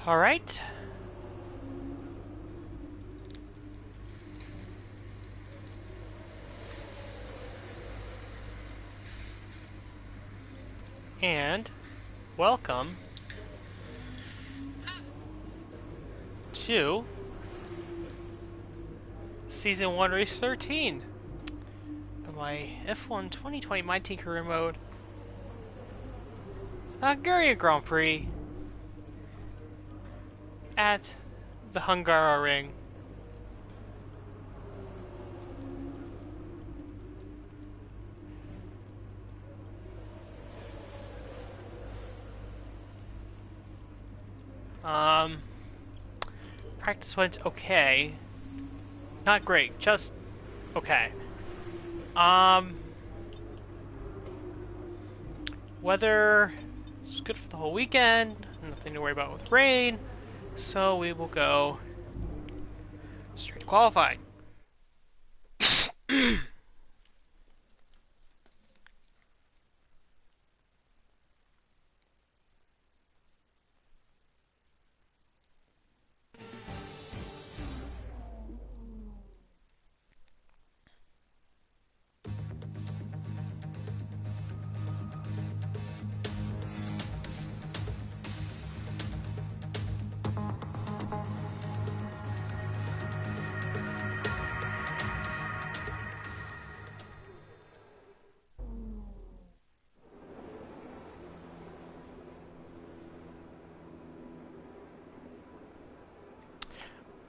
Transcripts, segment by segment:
Alright. And welcome to Season 1 Race 13 of my F1 2020 My Team Career Mode Hungary Grand Prix at the Hungary Ring. Practice went okay. Not great, just okay. Weather is good for the whole weekend. Nothing to worry about with rain. So we will go straight to qualifying.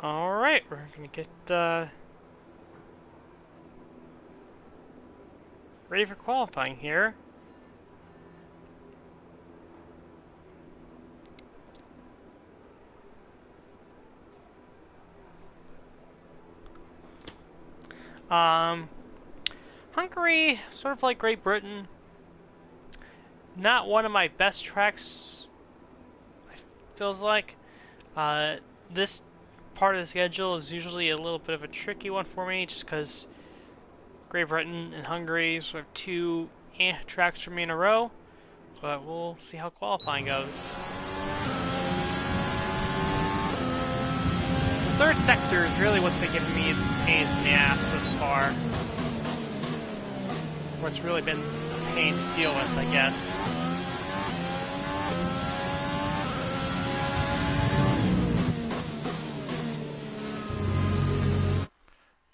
Alright, we're gonna get ready for qualifying here. Hungary, sort of like Great Britain, not one of my best tracks, it feels like. This part of the schedule is usually a little bit of a tricky one for me, just because Great Britain and Hungary sort of two tracks for me in a row, but we'll see how qualifying goes. The third sector is really what's been giving me pains in the ass this far. What's really been a pain to deal with, I guess.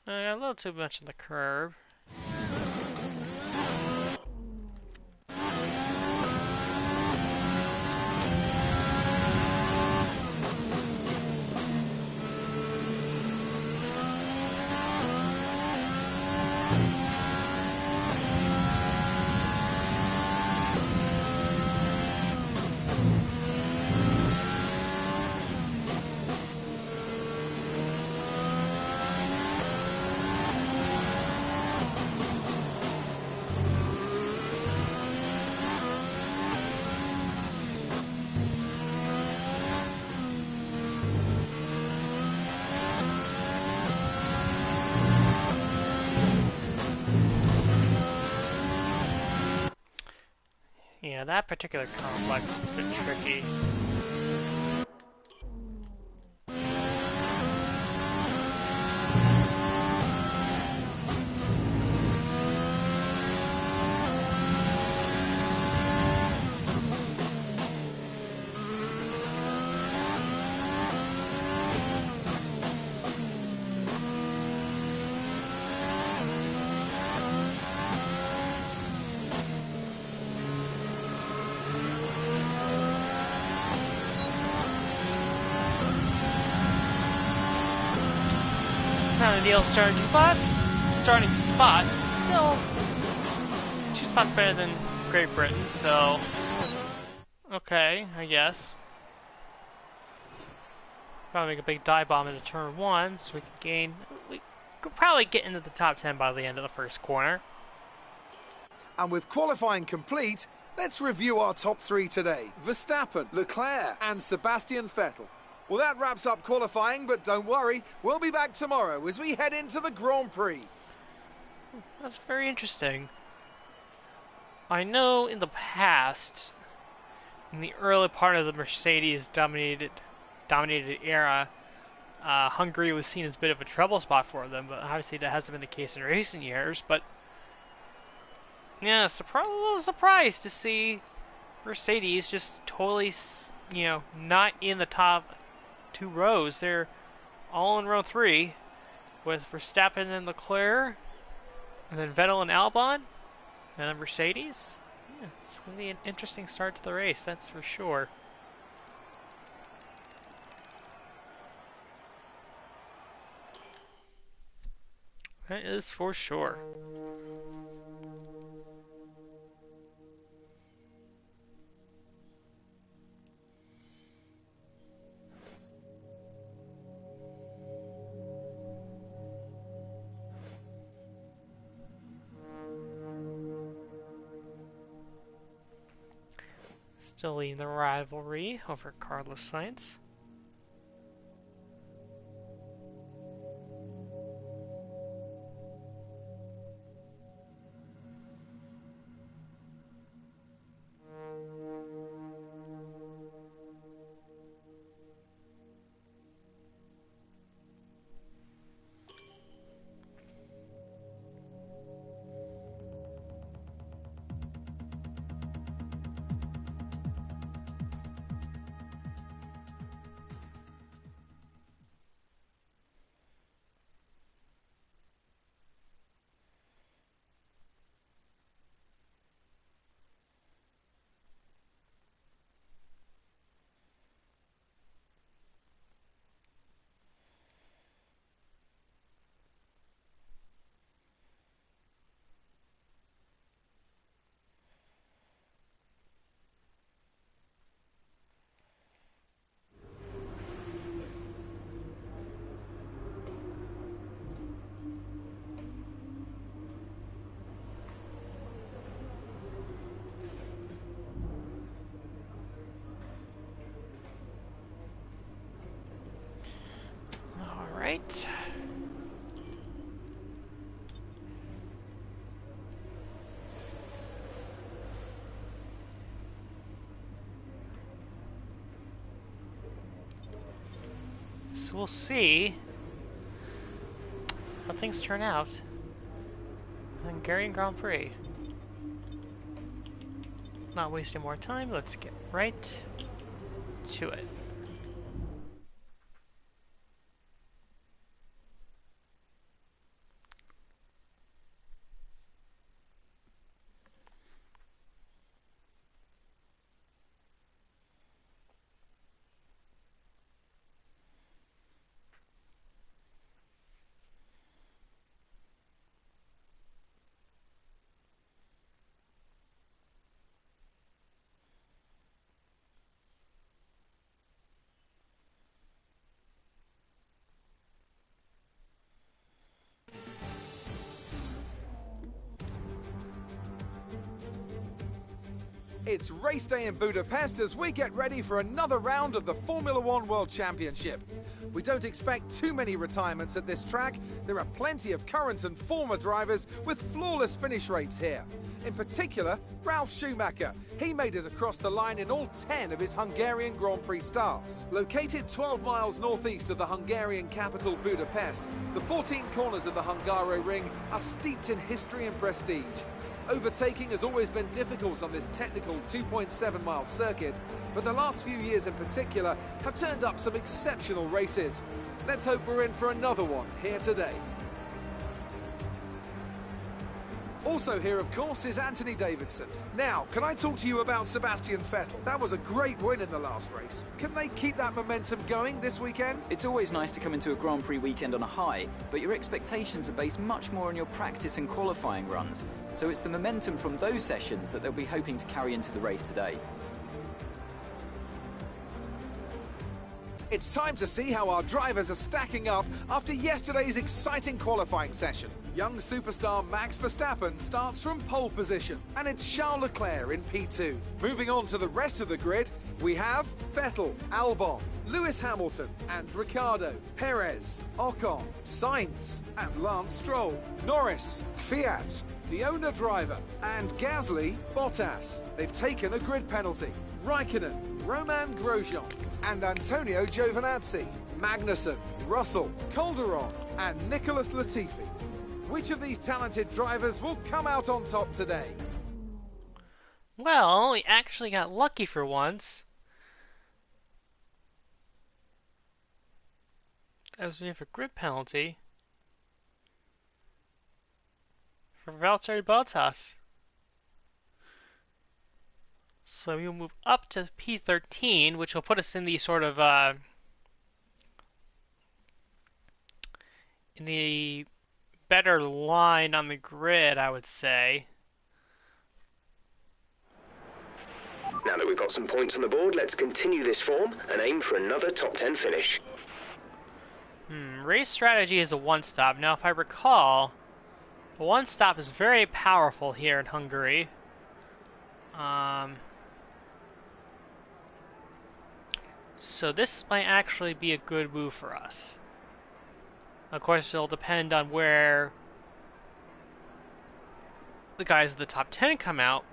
A little too much in the curb. Yeah, that particular complex has been tricky. Not an ideal starting spot, still 2 spots better than Great Britain, so okay, I guess. Probably make a big dive bomb into turn 1, so we could probably get into the top 10 by the end of the first corner. And with qualifying complete, let's review our top 3 today. Verstappen, Leclerc and Sebastian Vettel. Well, that wraps up qualifying, but don't worry, we'll be back tomorrow as we head into the Grand Prix. That's very interesting. I know in the past, in the early part of the Mercedes dominated dominated era, Hungary was seen as a bit of a trouble spot for them, but obviously that hasn't been the case in recent years. But yeah, a little surprised to see Mercedes just totally, not in the top two rows. They're all in row three with Verstappen and Leclerc, and then Vettel and Albon, and then Mercedes. Yeah, it's going to be an interesting start to the race, that's for sure. That is for sure. Still leading the rivalry over Carlos Sainz. Right. So we'll see how things turn out in the Hungarian Grand Prix. Not wasting more time, let's get right to it. It's race day in Budapest as we get ready for another round of the Formula One World Championship. We don't expect too many retirements at this track. There are plenty of current and former drivers with flawless finish rates here. In particular, Ralf Schumacher. He made it across the line in all 10 of his Hungarian Grand Prix starts. Located 12 miles northeast of the Hungarian capital Budapest, the 14 corners of the Hungaroring are steeped in history and prestige. Overtaking has always been difficult on this technical 2.7-mile circuit, but the last few years in particular have turned up some exceptional races. Let's hope we're in for another one here today. Also here, of course, is Anthony Davidson. Now, can I talk to you about Sebastian Vettel? That was a great win in the last race. Can they keep that momentum going this weekend? It's always nice to come into a Grand Prix weekend on a high, but your expectations are based much more on your practice and qualifying runs. So it's the momentum from those sessions that they'll be hoping to carry into the race today. It's time to see how our drivers are stacking up after yesterday's exciting qualifying session. Young superstar Max Verstappen starts from pole position, and it's Charles Leclerc in P2. Moving on to the rest of the grid, we have Vettel, Albon, Lewis Hamilton and Ricciardo, Perez, Ocon, Sainz and Lance Stroll, Norris, Kvyat, the owner driver, and Gasly, Bottas. They've taken a grid penalty. Raikkonen, Roman Grosjean and Antonio Giovinazzi, Magnussen, Russell, Calderon, and Nicholas Latifi. Which of these talented drivers will come out on top today? Well, we actually got lucky for once, as we have a grid penalty for Valtteri Bottas. So we'll move up to P13, which will put us in the sort of in the better line on the grid, I would say. Now that we've got some points on the board, let's continue this form and aim for another top 10 finish. Race strategy is a one-stop. Now, if I recall, the one-stop is very powerful here in Hungary. So this might actually be a good move for us. Of course, it'll depend on where the guys at the top 10 come out.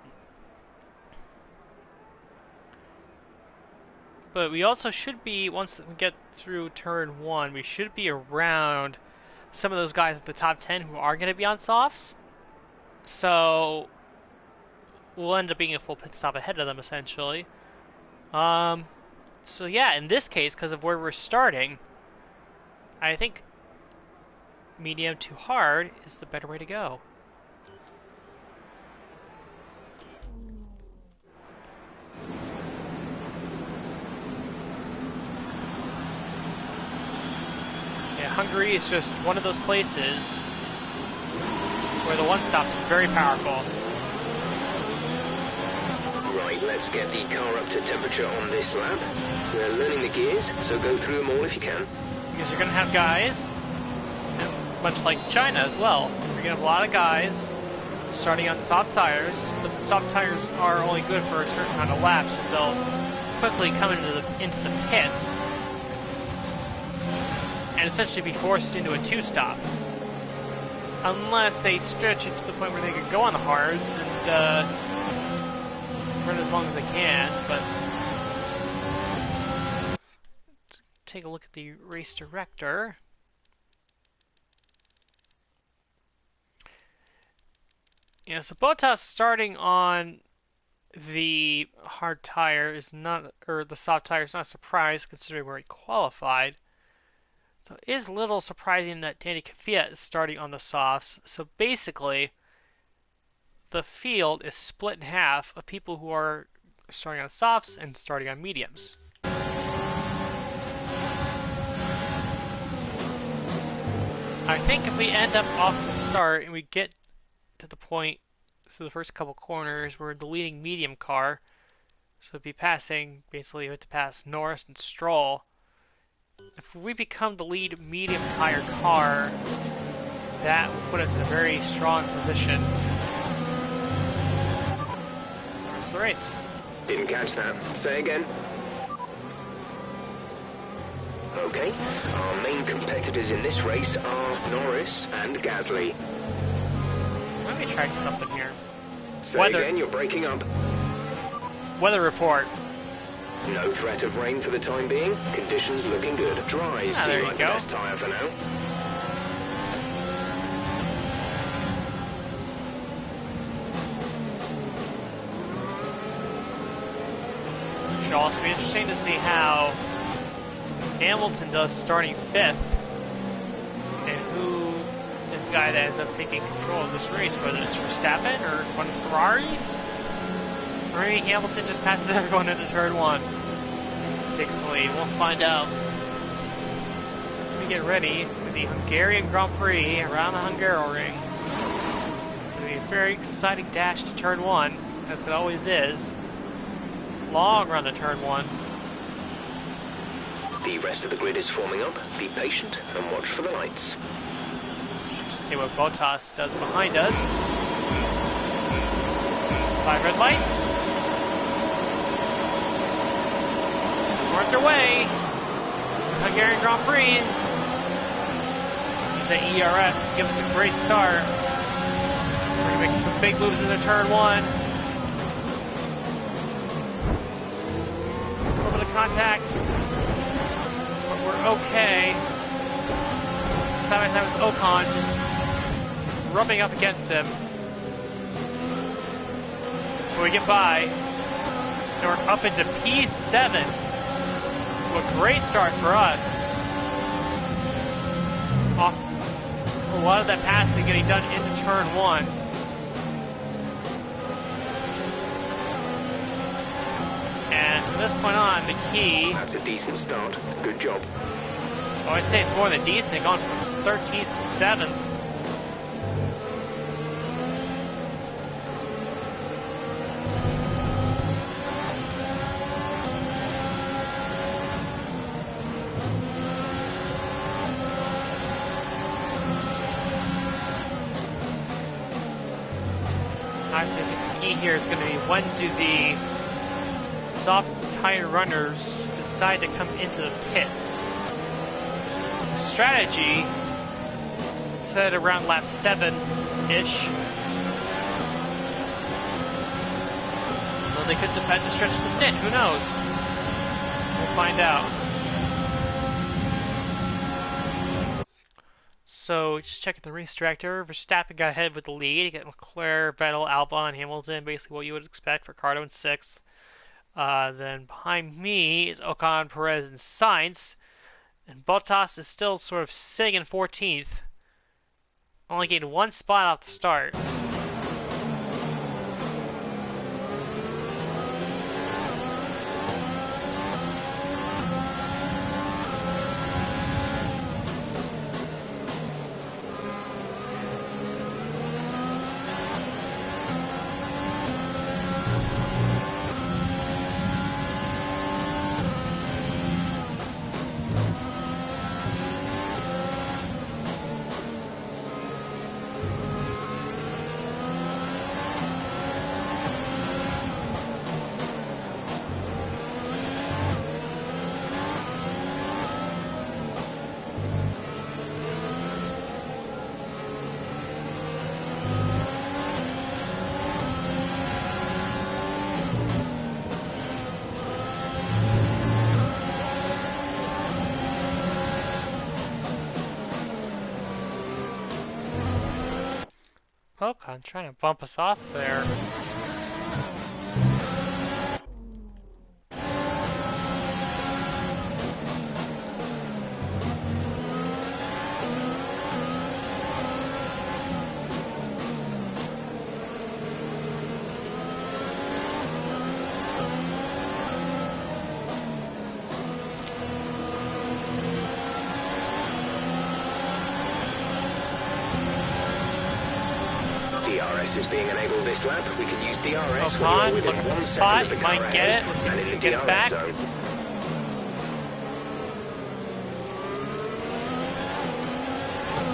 But we also should be, once we get through turn 1, we should be around some of those guys at the top 10 who are going to be on softs. So we'll end up being a full pit stop ahead of them, essentially. So yeah, in this case, because of where we're starting, I think medium to hard is the better way to go. Yeah, Hungary is just one of those places where the one-stop is very powerful. Right, let's get the car up to temperature on this lap. We're learning the gears, so go through them all if you can. Because you're going to have guys, and much like China as well, you're going to have a lot of guys starting on soft tires, but the soft tires are only good for a certain amount of laps, and they'll quickly come into the pits and essentially be forced into a two-stop. Unless they stretch it to the point where they can go on the hards and run as long as they can, but take a look at the race director. Yeah, so Bottas starting on the hard tire is not, or the soft tire is not a surprise considering where he qualified. So it is a little surprising that Danny Kvyat is starting on the softs. So basically, the field is split in half of people who are starting on softs and starting on mediums. I think if we end up off the start and we get to the point, so the first couple corners, we're the leading medium car, so it'd be passing, basically you have to pass Norris and Stroll. If we become the lead medium tire car, that would put us in a very strong position. Where's the race? Didn't catch that. Say again. Okay, our main competitors in this race are Norris and Gasly. Let me track something here. Say again, you're breaking up. Weather report. No threat of rain for the time being. Conditions looking good. Dries seem like the best tyre for now. Should also be interesting to see how Hamilton does starting 5th, and who is the guy that ends up taking control of this race, whether it's Verstappen or one of the Ferraris, or maybe Hamilton just passes everyone into turn 1, takes the lead. We'll find out as we get ready for the Hungarian Grand Prix around the Hungaroring. It'll be a very exciting dash to turn 1, as it always is. Long run to turn 1. The rest of the grid is forming up. Be patient and watch for the lights. See what Bottas does behind us. 5 red lights. We're underway. Hungarian Grand Prix. Use that ERS. Give us a great start. We're going to make some big moves into turn 1. A little bit of contact. we're okay. Side by side with Ocon, just rubbing up against him. When we get by, and we're up into P7. So a great start for us. A lot of that passing getting done into turn 1. And from this point on, the key... That's a decent start. Good job. Oh, I'd say it's more than decent, gone from 13th to 7th. Obviously, I think the key here is going to be when do the soft tire runners decide to come into the pits. The strategy set around lap 7-ish. Well, they could decide to stretch the stint. Who knows? We'll find out. So, just checking the race director. Verstappen got ahead with the lead. Got Leclerc, Vettel, Albon, Hamilton. Basically what you would expect for Ricardo in 6th. Then behind me is Ocon, Perez, and Sainz. And Bottas is still sort of sitting in 14th. Only gained 1 spot off the start. Ocon trying to bump us off there. DRS is being enabled this lap. We can use DRS when Ocon, you're within looking for 1 the second spot. of the Might car get ahead it. Let's see and if in we the can get it DRS back. zone.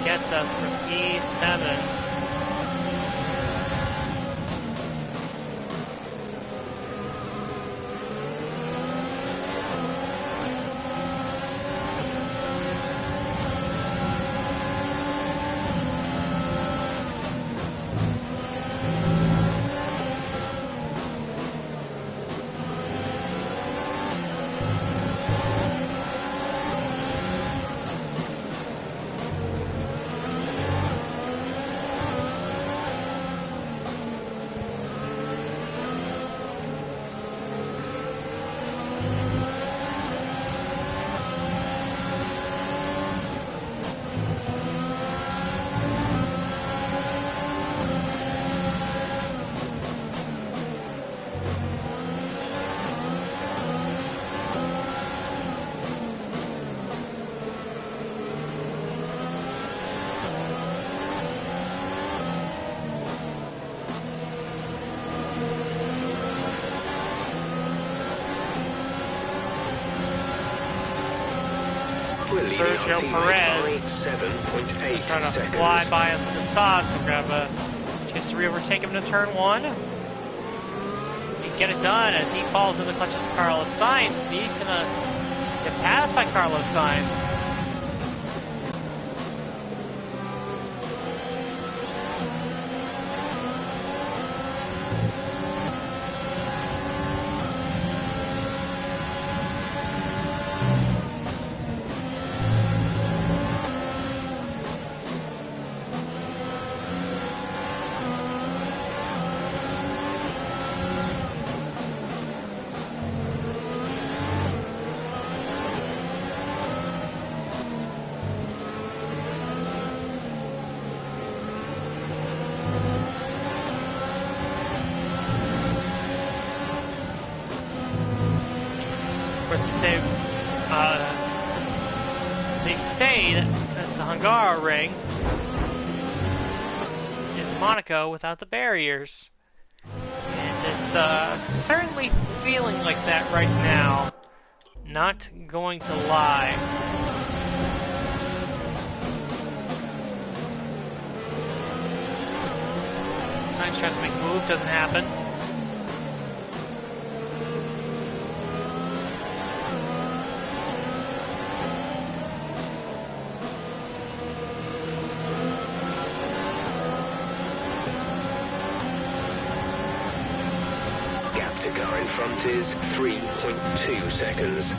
Gets us for P7. Sergio Perez 7.8 trying to seconds. fly by us in the sauce. We're going to have a chance to re-overtake him into turn 1. He can get it done as he falls in the clutches of Carlos Sainz. He's going to get passed by Carlos Sainz. course, they say that the Hungary is Monaco without the barriers. And it's certainly feeling like that right now. Not going to lie. Sainz tries to make a move, doesn't happen. Gap to car in front is 3.2 seconds.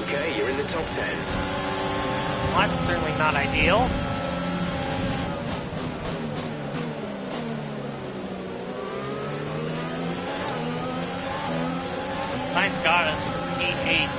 Okay, you're in the top 10. Well, that's certainly not ideal. Sainz got us for P8.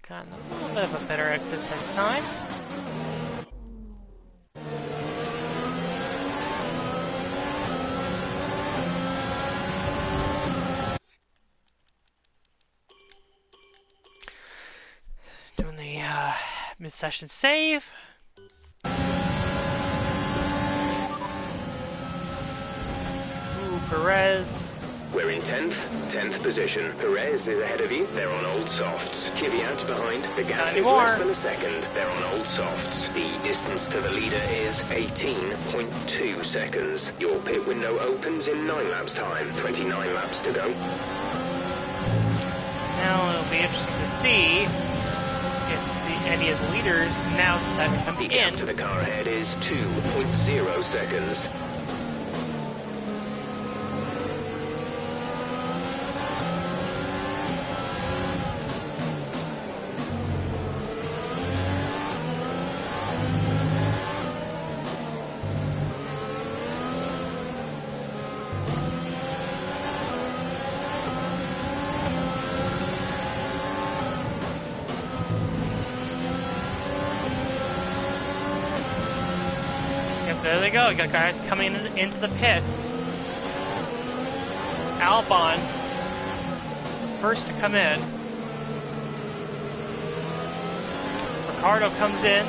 Gotten a little bit of a better exit that time. Doing the mid-session save. Ooh, Perez. We're in 10th position. Perez is ahead of you. They're on old softs. Kvyat behind. The gap is less than a second. They're on old softs. The distance to the leader is 18.2 seconds. Your pit window opens in 9 laps time. 29 laps to go. Now it'll be interesting to see if any of the leaders now decide to come The in. gap to the car ahead is 2.0 seconds. There they go. You got guys coming into the pits. Albon, first to come in. Ricardo comes in.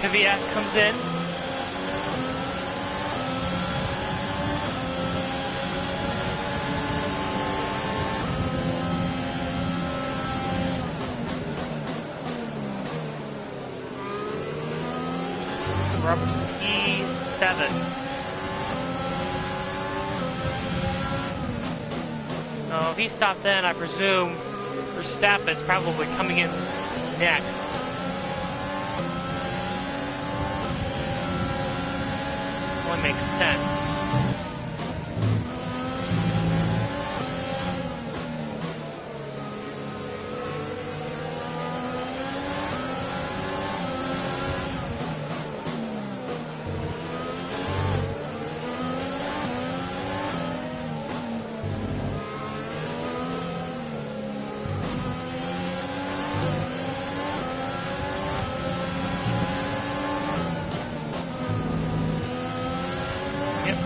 Kvyat comes in. We're up to P7. Oh, if he stopped then, I presume Verstappen's probably coming in next. Only makes sense.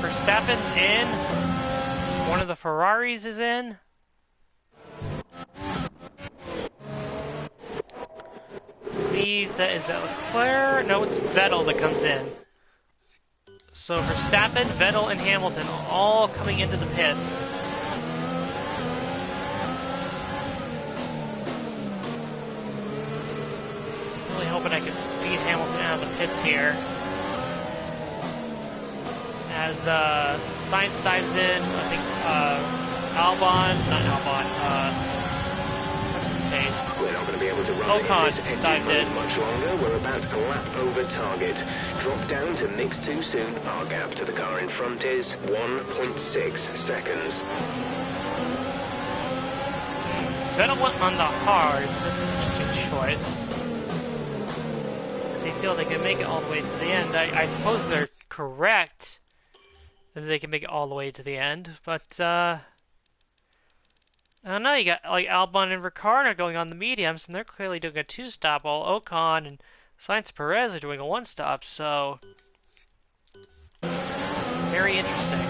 Verstappen's in. One of the Ferraris is in. I believe that is that Leclerc? No, it's Vettel that comes in. So Verstappen, Vettel, and Hamilton all coming into the pits. Really hoping I can beat Hamilton out of the pits here. As Sainz dives in, I think what's his face? We're not going to be able to run Ocon in this engine dived mode in. much longer. We're about a lap over target. Drop down to mix too soon. Our gap to the car in front is 1.6 seconds. Vettel went on the hard. That's an interesting choice. They feel they can make it all the way to the end. I suppose they're correct that they can make it all the way to the end, but I don't know. You got like Albon and Ricciardo going on the mediums, and they're clearly doing a two-stop, while Ocon and Sainz and Perez are doing a one-stop. So very interesting.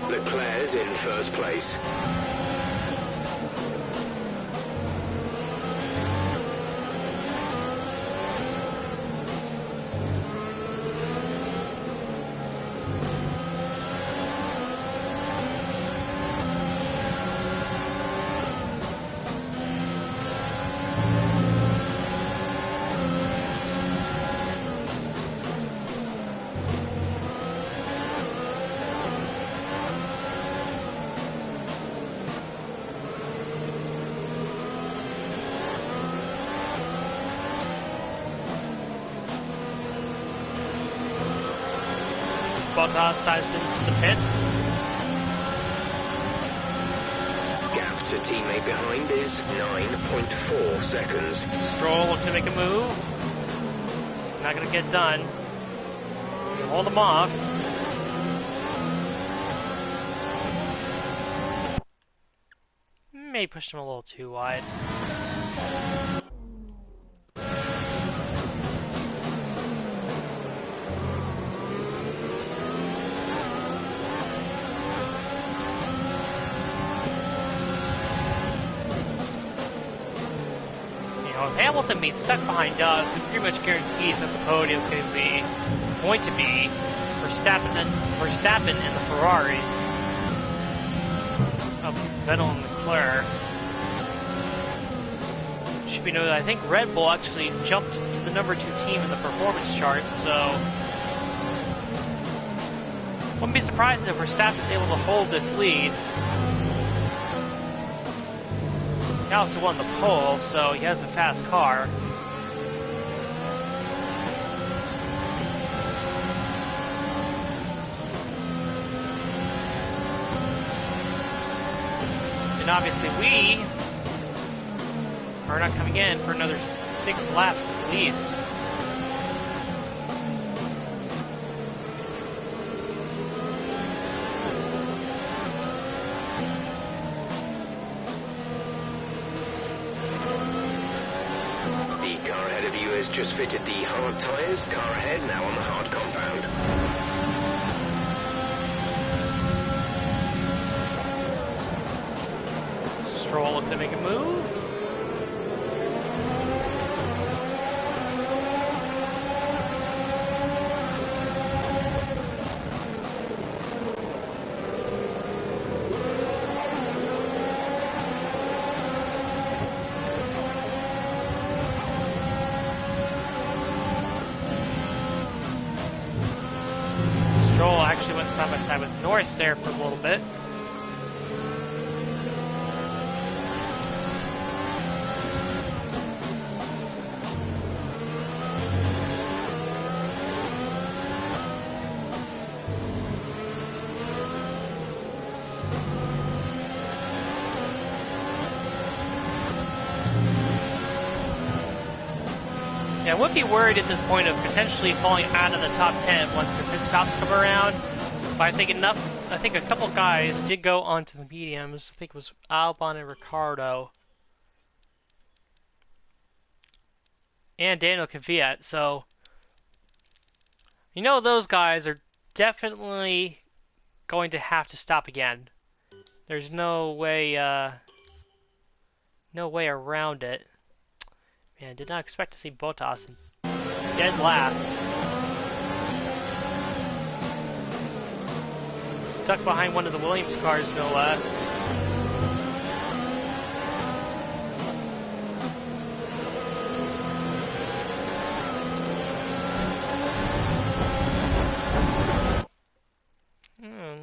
Leclerc's in first place. Bottas dives into the pits. Gap to teammate behind is 9.4 seconds. Stroll looking to make a move. It's not going to get done. You hold him off. Maybe pushed him a little too wide. If Hamilton being stuck behind Dobbs, it pretty much guarantees that the podium is going to be Verstappen and the Ferraris of Vettel and Leclerc. Should be noted, I think Red Bull actually jumped to the number 2 team in the performance chart, so wouldn't be surprised if Verstappen's able to hold this lead. He also won the pole, so he has a fast car. And obviously we are not coming in for another 6 laps at least. has just fitted the hard tyres. Car ahead now on the hard compound. Stroll looking to make a move. Stroll actually went side by side with Norris there for a little bit. Yeah, I would be worried at this point of potentially falling out of the top 10 once the pit stops come around. But I think a couple guys did go onto the mediums. I think it was Albon and Ricardo. And Daniel Kvyat, so you know those guys are definitely going to have to stop again. There's no way around it. Man, did not expect to see Bottas dead last. Stuck behind one of the Williams cars, no less.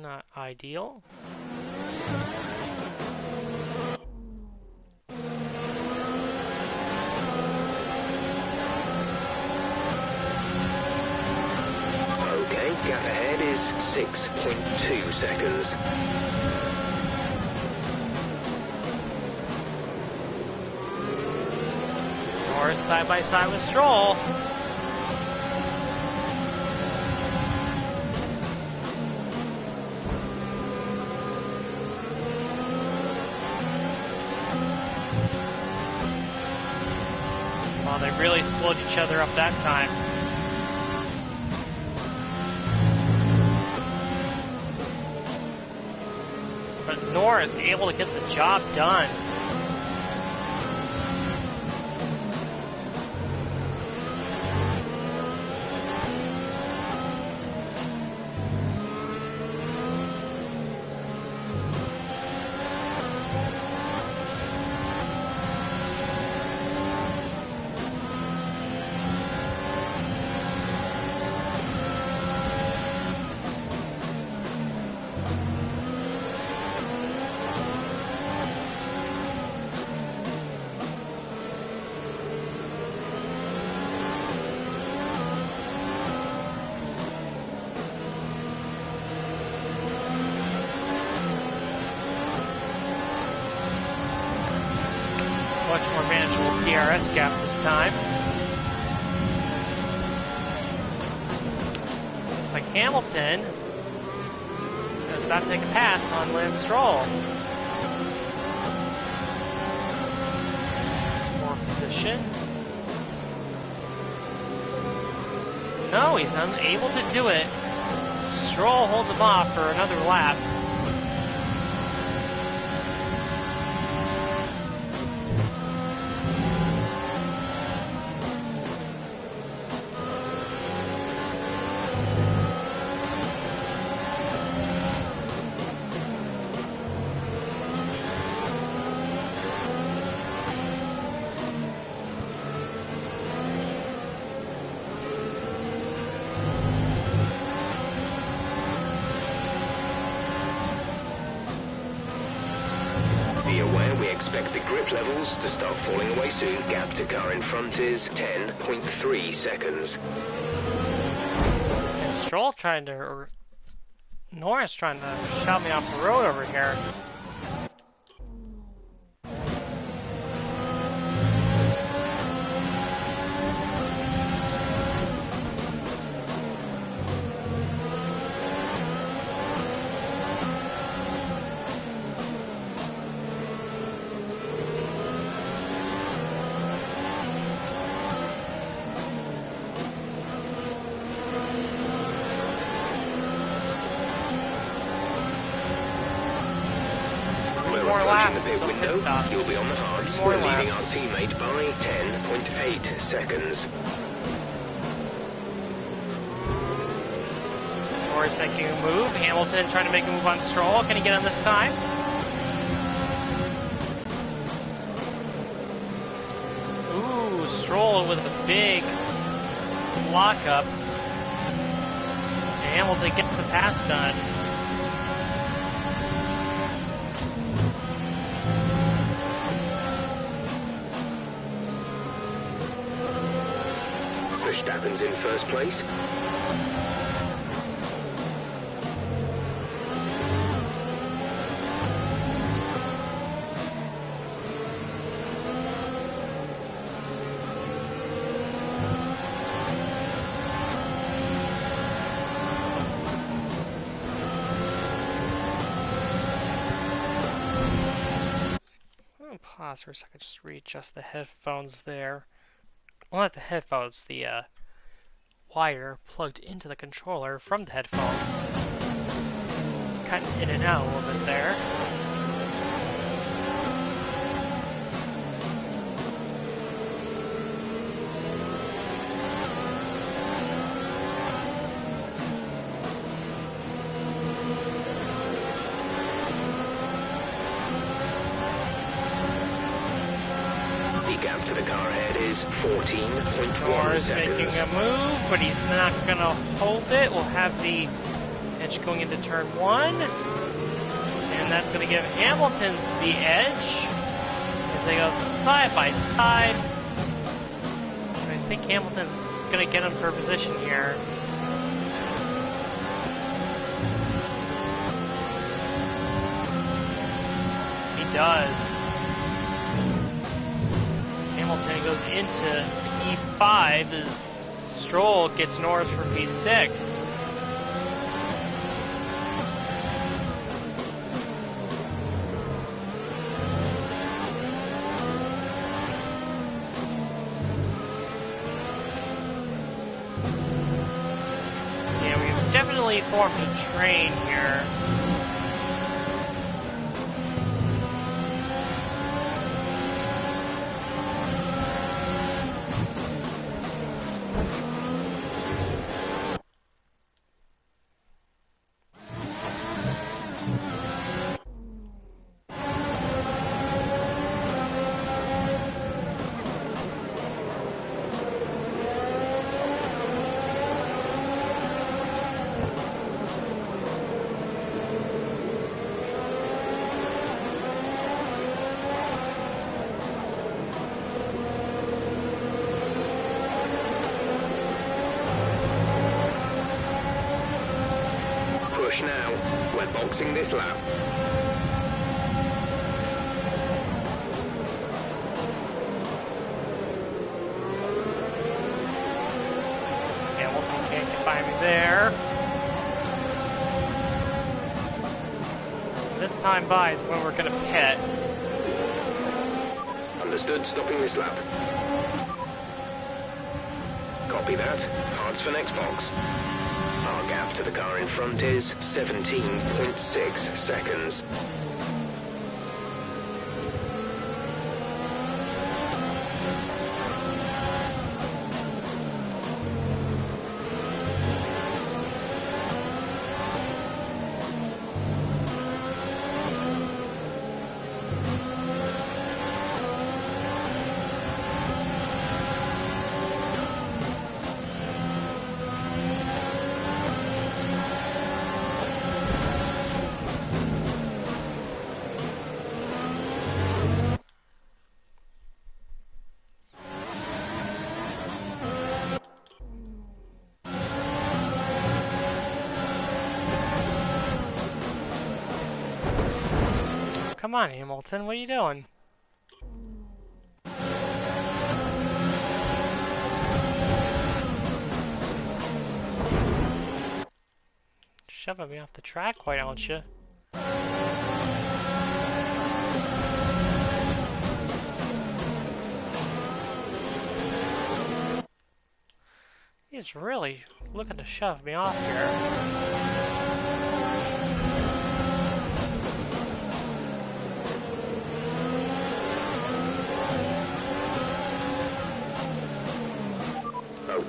Not ideal. Gap ahead is 6.2 seconds. Norris side by side with Stroll. Well, they really slowed each other up that time. Norris able to get the job done. Much more manageable DRS gap this time. Looks like Hamilton is about to take a pass on Lance Stroll. More position. No, he's unable to do it. Stroll holds him off for another lap. Expect the grip levels to start falling away soon. Gap to car in front is 10.3 seconds. And Stroll trying to, or Norris trying to shout me off the road over here. laps the pit until window, pit stops. you'll be on the hards. 3 We're more leading laps. our teammate by 10.8 seconds. Norris making a move. Hamilton trying to make a move on Stroll. Can he get him this time? Ooh, Stroll with a big lockup. And Hamilton gets the pass done. Verstappen's in first place. I'll pause for a second, just readjust the headphones there. Well, not the headphones, the wire plugged into the controller from the headphones. Cutting in and out a little bit there. The gap to the car ahead is 14.1 Norris making seconds. a move, but he's not going to hold it. We'll have the edge going into turn 1. And that's going to give Hamilton the edge as they go side by side. I think Hamilton's going to get him for a position here. He does. Hamilton goes into P5 as Stroll gets Norris for P6. Yeah, we've definitely formed a train here. Push now. We're boxing this lap. Hamilton can't get by me there. This time by is when we're going to pit. Understood, stopping this lap. Copy that. Hards for next box. Our gap to the car in front is 17.6 seconds. Come on, Hamilton, what are you doing? Shoving me off the track, why don't you? He's really looking to shove me off here.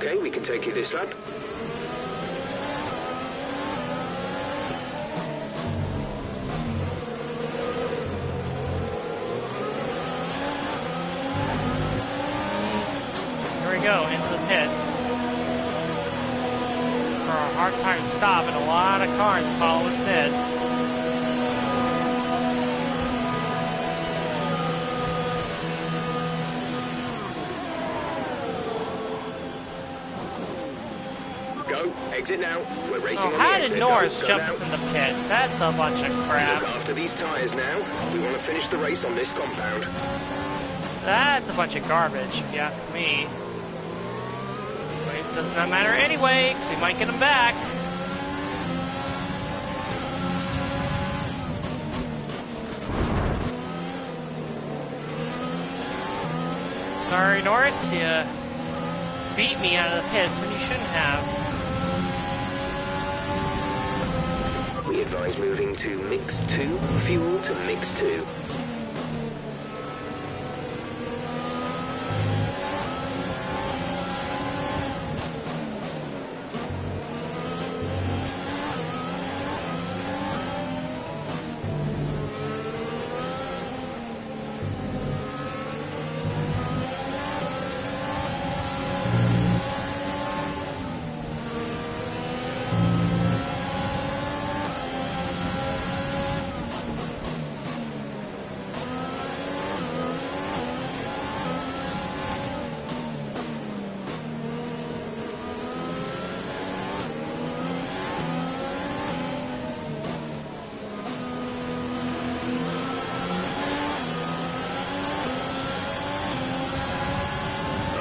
Okay, we can take you this lap. Here we go, into the pits. For a hard time to stop, and a lot of cars follow us in. Go, exit now. We're racing on the how exit. did Norris go jump now. us in the pits? That's a bunch of crap. Look after these tyres now. We want to finish the race on this compound. That's a bunch of garbage, if you ask me. But it does not matter anyway, 'cause we might get them back. Sorry, Norris, you beat me out of the pits when you shouldn't have. We advise moving to mix 2, fuel to mix 2.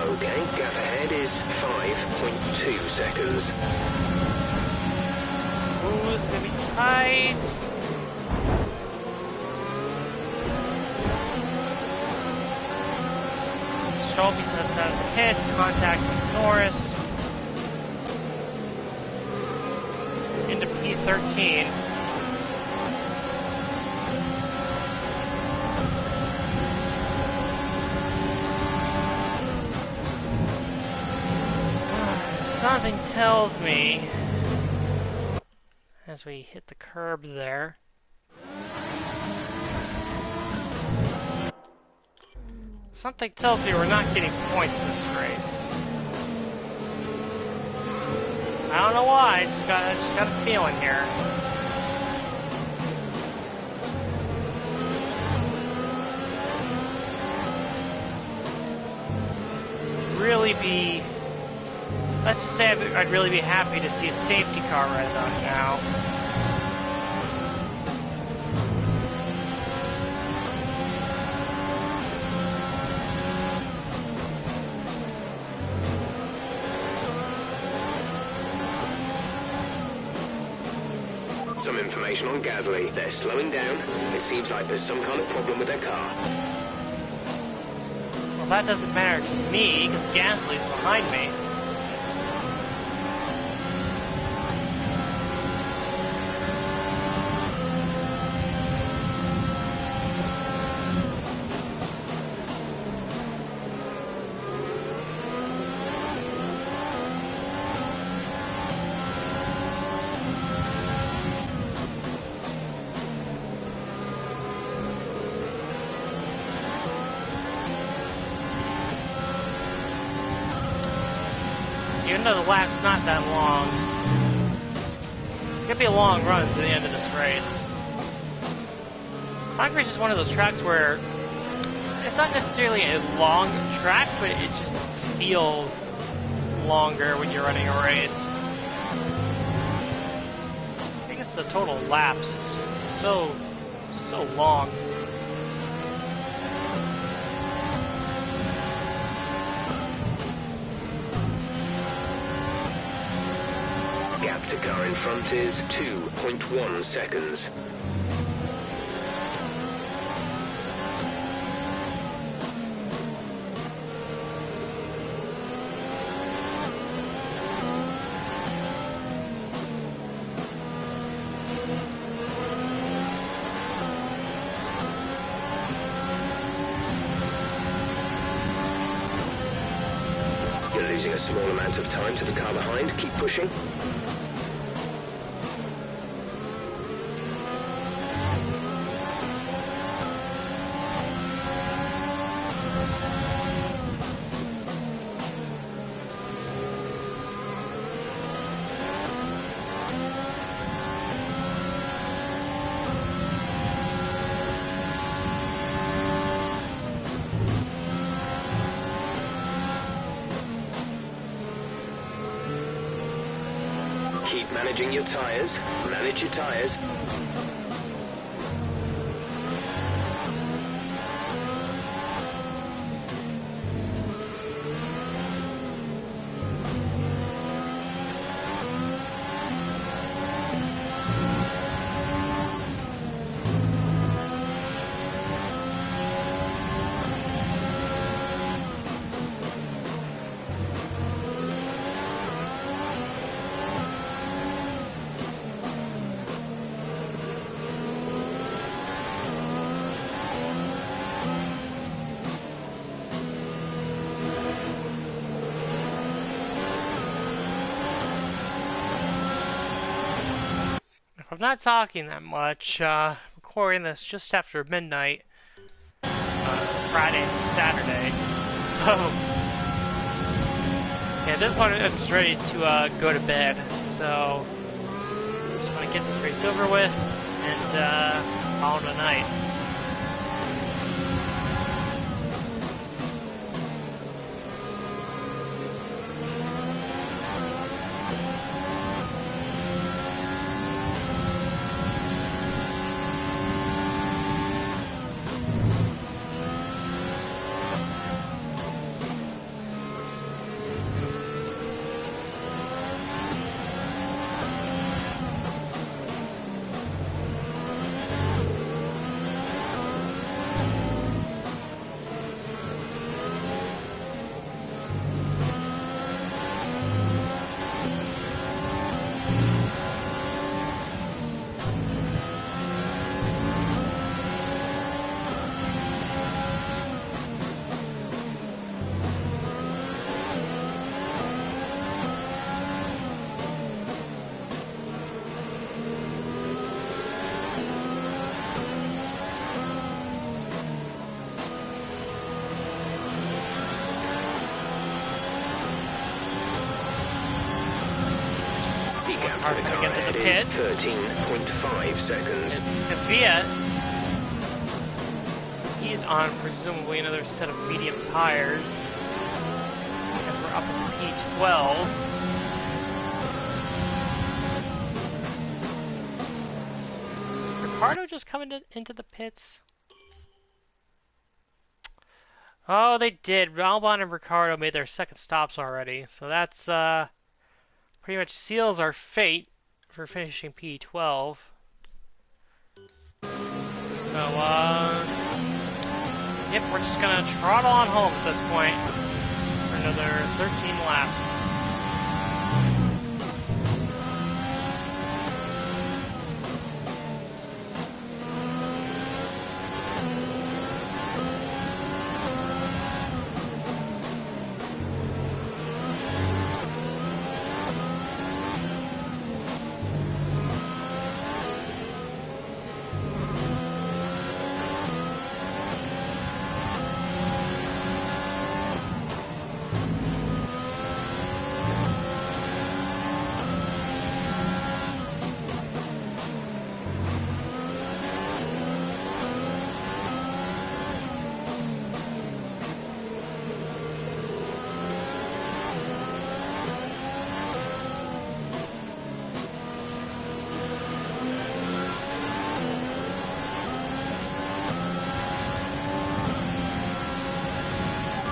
Okay, gap ahead is 5.2 seconds. Ooh, this is gonna be tight. Shelby to the side of the pits, contact with Norris. Into P13. Something tells me, as we hit the curb there, something tells me we're not getting points this race. I don't know why, I just got a feeling here. Let's just say I'd really be happy to see a safety car right about now. Some information on Gasly. They're slowing down. It seems like there's some kind of problem with their car. Well, that doesn't matter to me, because Gasly's behind me. Even though the lap's not that long, it's gonna be a long run to the end of this race. Hungary is just one of those tracks where it's not necessarily a long track, but it just feels longer when you're running a race. I think it's the total laps, it's just so long. Gap to car in front is 2.1 seconds. Your losing a small amount of time to the car behind. Keep pushing. Keep managing your tyres. Manage your tyres. I'm not talking that much. Recording this just after midnight, Friday and Saturday. So, yeah, at this point I'm just ready to go to bed. So, just want to get this race over with and call it a night. To the car ahead is 13.5 seconds. It's Fiat. He's on presumably another set of medium tires. As we're up in P12. Ricardo just coming into the pits? Oh, they did. Albon and Ricardo made their second stops already. So that's pretty much seals our fate for finishing P12. So, yep, we're just gonna trot on home at this point for another 13 laps.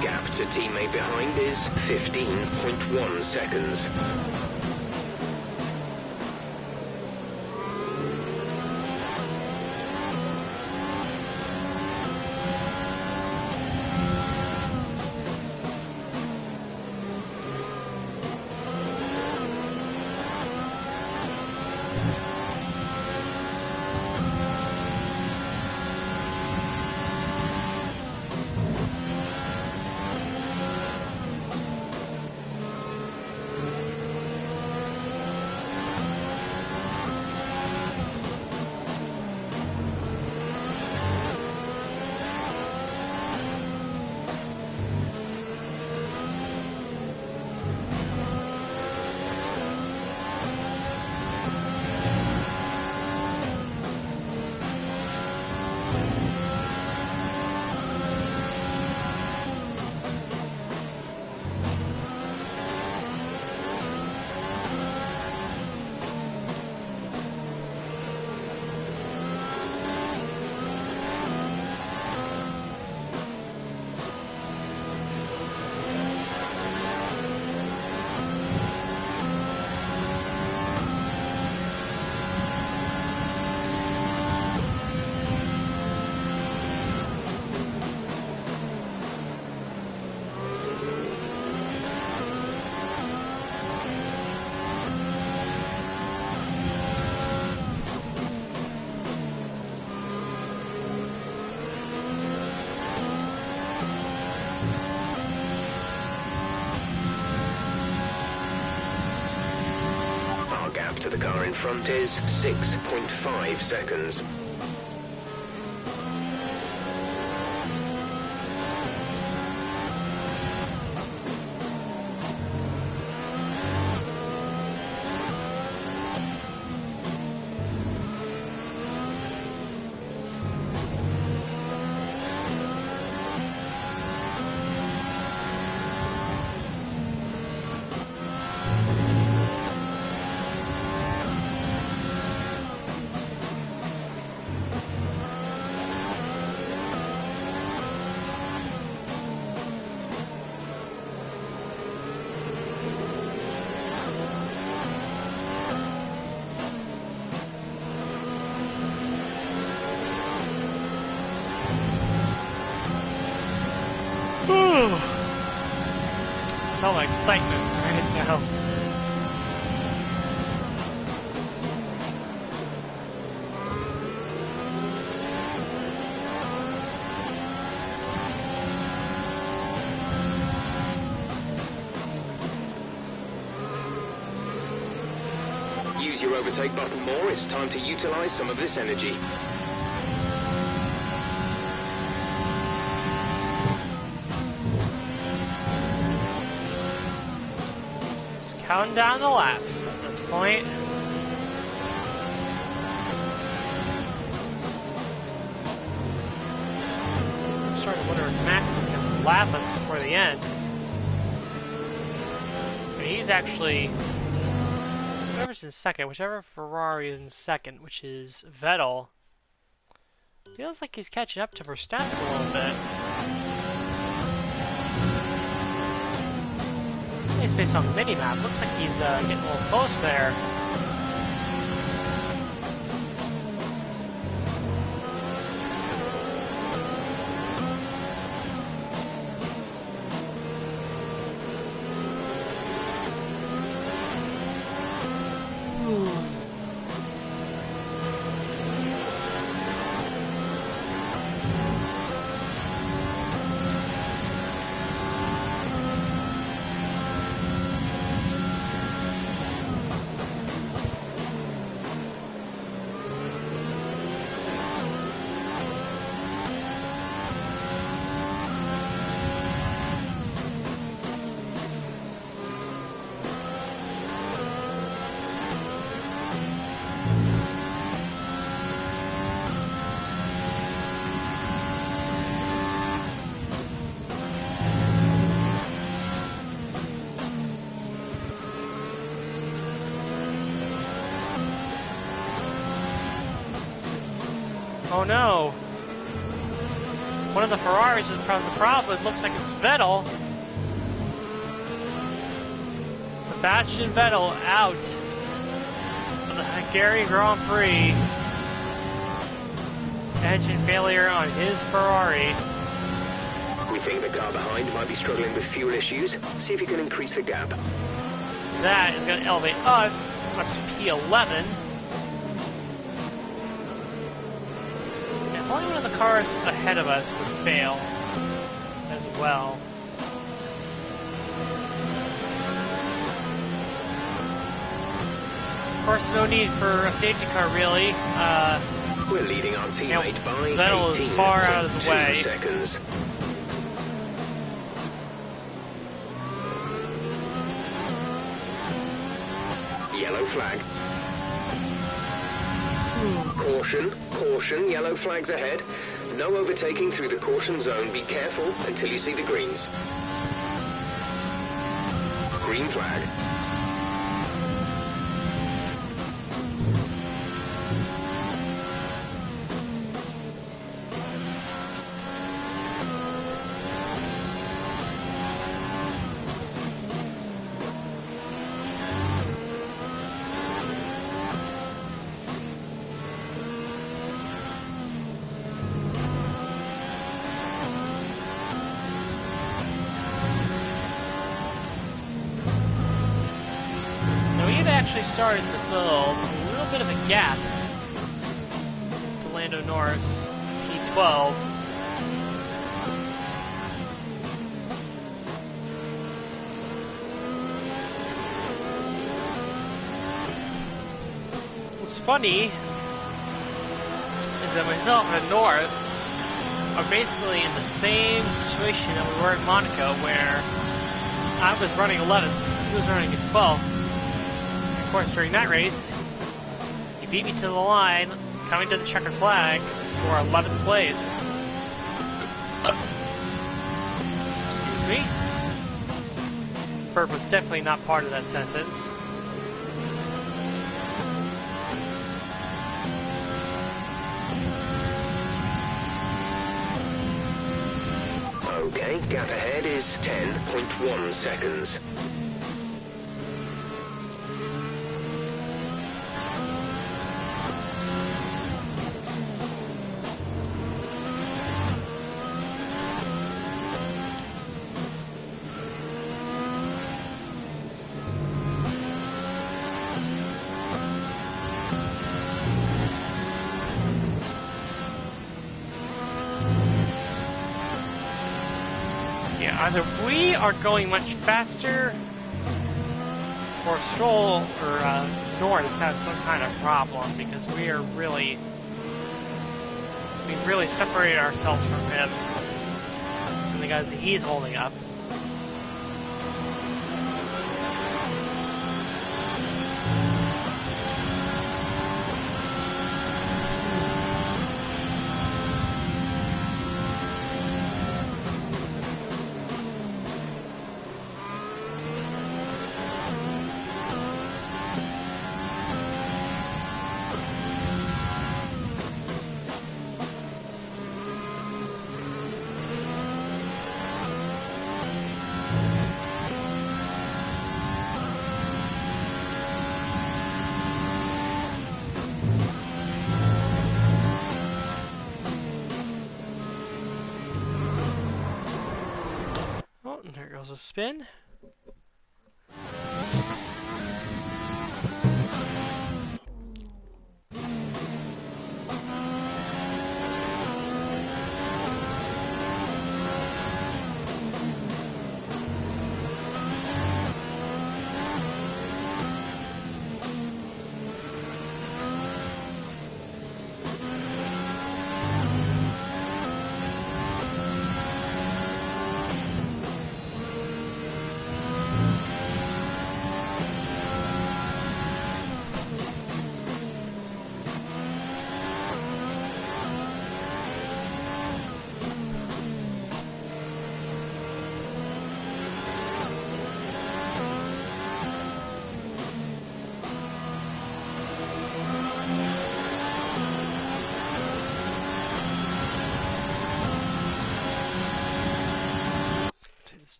Gap to teammate behind is 15.1 seconds. in front is 6.5 seconds. All my excitement right now. Use your overtake button more. It's time to utilize some of this energy. Counting down the laps at this point. I'm starting to wonder if Max is going to lap us before the end. I mean, he's actually... whoever's in second, whichever Ferrari is in second, which is Vettel, feels like he's catching up to Verstappen a little bit. Based on the mini-map, looks like he's getting a little close there. Oh no! One of the Ferraris is probably the problem. It looks like it's Vettel. Sebastian Vettel out of the Hungary Grand Prix. Engine failure on his Ferrari. We think the car behind might be struggling with fuel issues. See if you can increase the gap. That is going to elevate us up to P11. And only one of the cars ahead of us would fail as well. Of course, no need for a safety car, really. We're leading our teammate by Vettel is far out of the way. 18.2 seconds. Yellow flag. Caution, caution, yellow flags ahead. No overtaking through the caution zone. Be careful until you see the greens. Green flag. Actually started to fill a little bit of a gap to Lando Norris, P12. funny is that myself and Norris are basically in the same situation that we were in Monaco, where I was running 11th, he was running 12th. And of course, during that race, he beat me to the line, coming to the checkered flag for 11th place. Excuse me. Burp was definitely not part of that sentence. Okay, gap ahead is 10.1 seconds. Either we are going much faster, or Stroll or Norris has some kind of problem, because we really separated ourselves from him and the guys that he's holding up. Oh, and there goes a spin.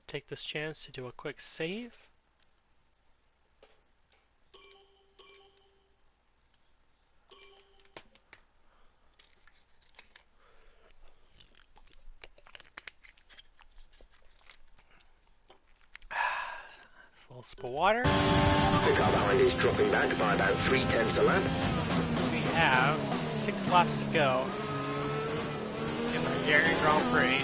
Take this chance to do a quick save. Full sip of water. The car behind is dropping back by about 3/10 a lap. So we have 6 laps to go in the Hungarian Grand Prix.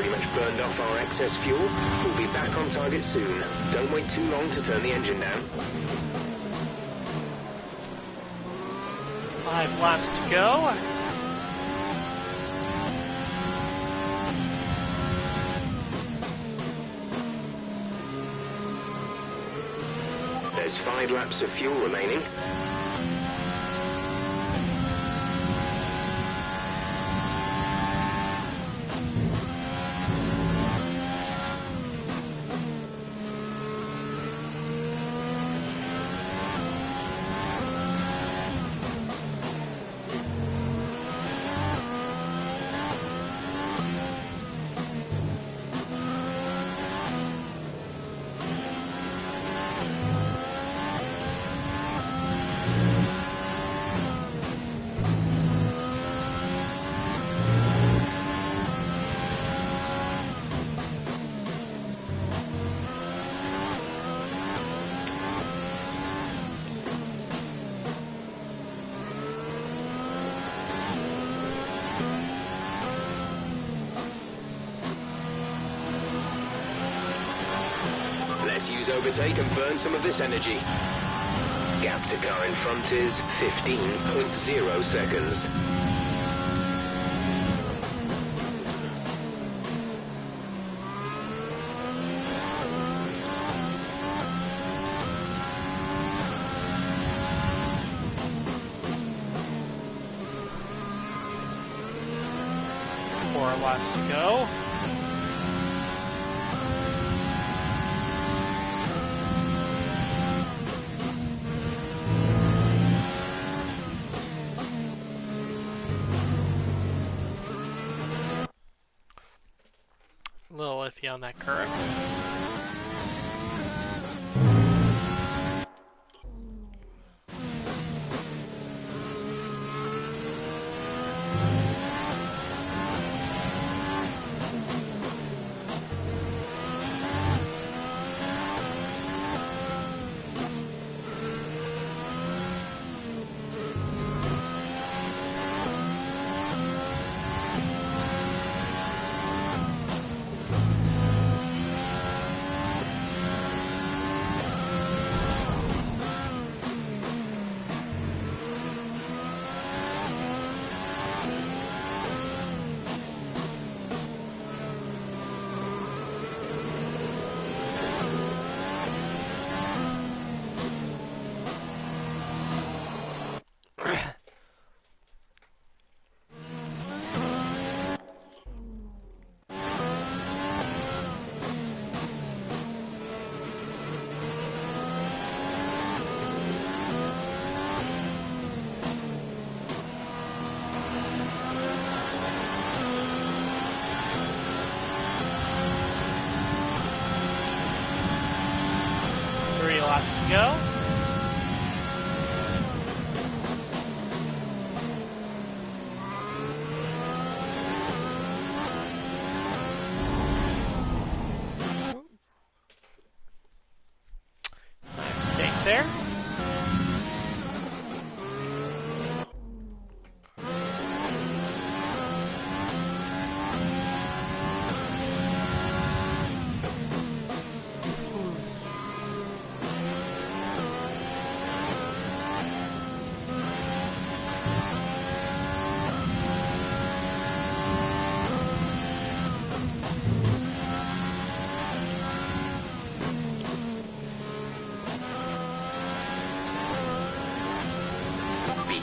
pretty much burned off our excess fuel. We'll be back on target soon. Don't wait too long to turn the engine down. 5 laps to go. There's 5 laps of fuel remaining. Let's use overtake and burn some of this energy. Gap to car in front is 15.0 seconds. Four laps to go. A little iffy on that curve. Laps to go. Nice mistake there.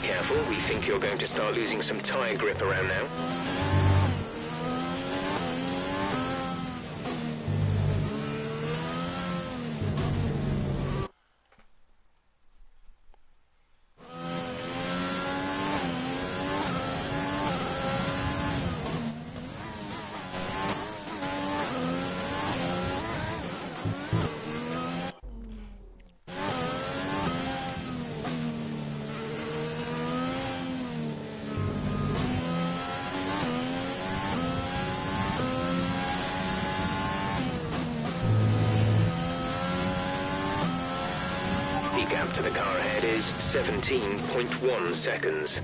Careful, we think you're going to start losing some tyre grip around now. Gap to the car ahead is 17.1 seconds.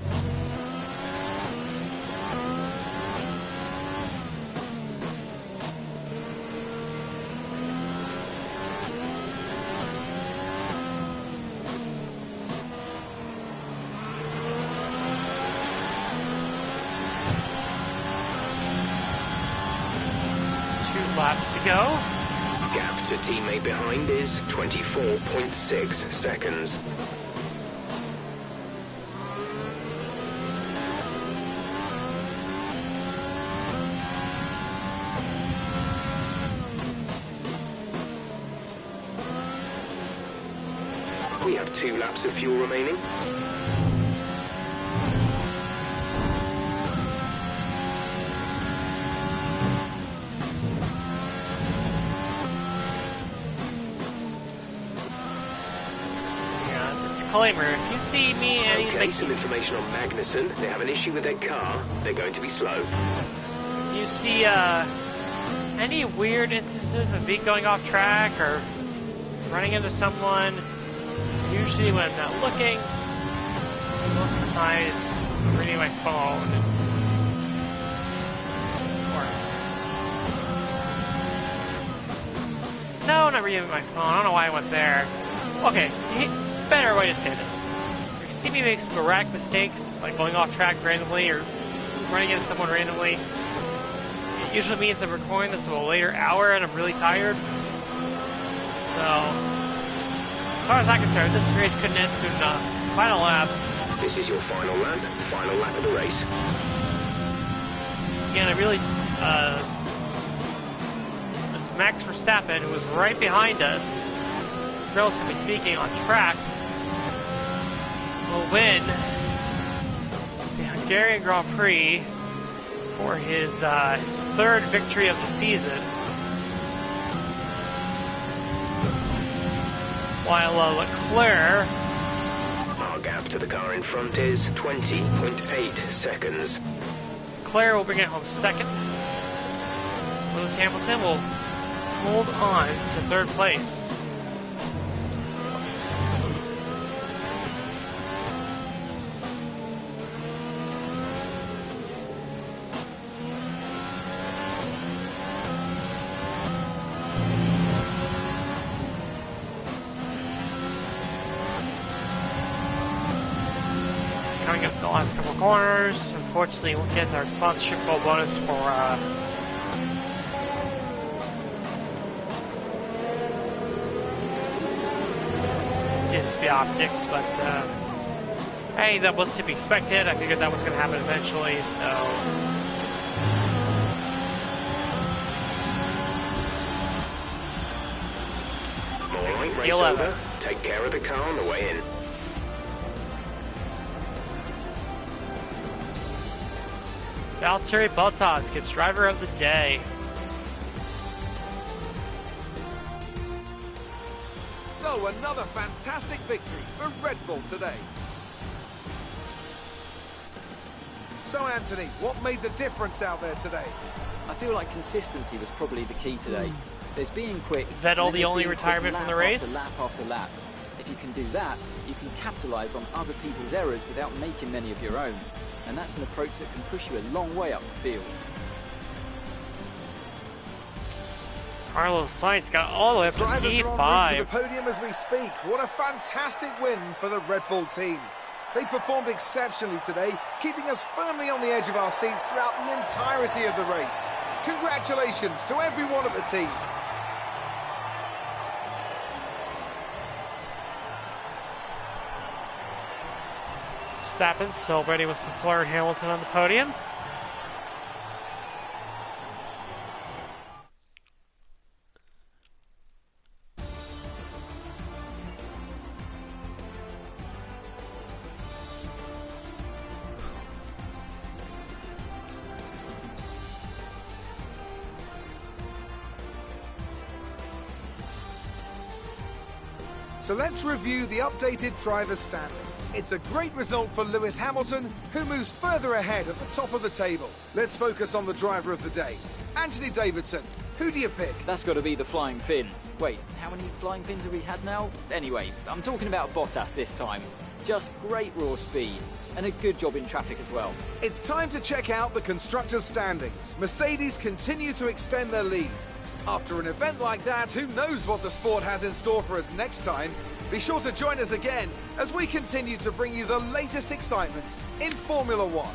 laps to go. Gap to teammate behind is 24.6 seconds. We have 2 laps of fuel remaining. Disclaimer, if you see me and okay, some information on Magnussen. They have an issue with their car. They're going to be slow. You see any weird instances of me going off track or running into someone, usually when I'm not looking. Most of the time it's reading my phone. No, not reading my phone. I don't know why I went there. Okay, better way to say this. If you see me make some erratic mistakes, like going off track randomly or running into someone randomly, it usually means I'm recording this at a later hour and I'm really tired. So, as far as I'm concerned, this race couldn't end soon enough. Final lap. This is your final lap of the race. Again, I really, this Max Verstappen, who was right behind us, relatively speaking, on track, will win the Hungarian Grand Prix for his 3rd victory of the season. While Leclerc... Our gap to the car in front is 20.8 seconds. Leclerc will bring it home 2nd. Lewis Hamilton will hold on to 3rd place. Coming up the last couple of corners. Unfortunately, we'll get our sponsorship goal bonus for the optics, but hey, that was to be expected. I figured that was going to happen eventually, so Alright, race over. Take care of the car on the way in. Valtteri Bottas gets driver of the day. So another fantastic victory for Red Bull today. So Anthony, what made the difference out there today? I feel like consistency was probably the key today. There's being quick. Vettel the only retirement from the race? Lap after lap. If you can do that, you can capitalise on other people's errors without making many of your own. And that's an approach that can push you a long way up the field. Carlos Sainz got all the way up to Drivers P5. are en route to the podium as we speak. What a fantastic win for the Red Bull team. They performed exceptionally today, keeping us firmly on the edge of our seats throughout the entirety of the race. Congratulations to everyone at the team. Verstappen celebrating with Leclerc and Hamilton on the podium. So let's review the updated driver's standings. It's a great result for Lewis Hamilton, who moves further ahead at the top of the table. Let's focus on the driver of the day. Anthony Davidson, who do you pick? That's got to be the Flying Finn. Wait, how many Flying Fins have we had now? Anyway, I'm talking about Bottas this time. Just great raw speed, and a good job in traffic as well. It's time to check out the constructors' standings. Mercedes continue to extend their lead. After an event like that, who knows what the sport has in store for us next time? Be sure to join us again as we continue to bring you the latest excitement in Formula One.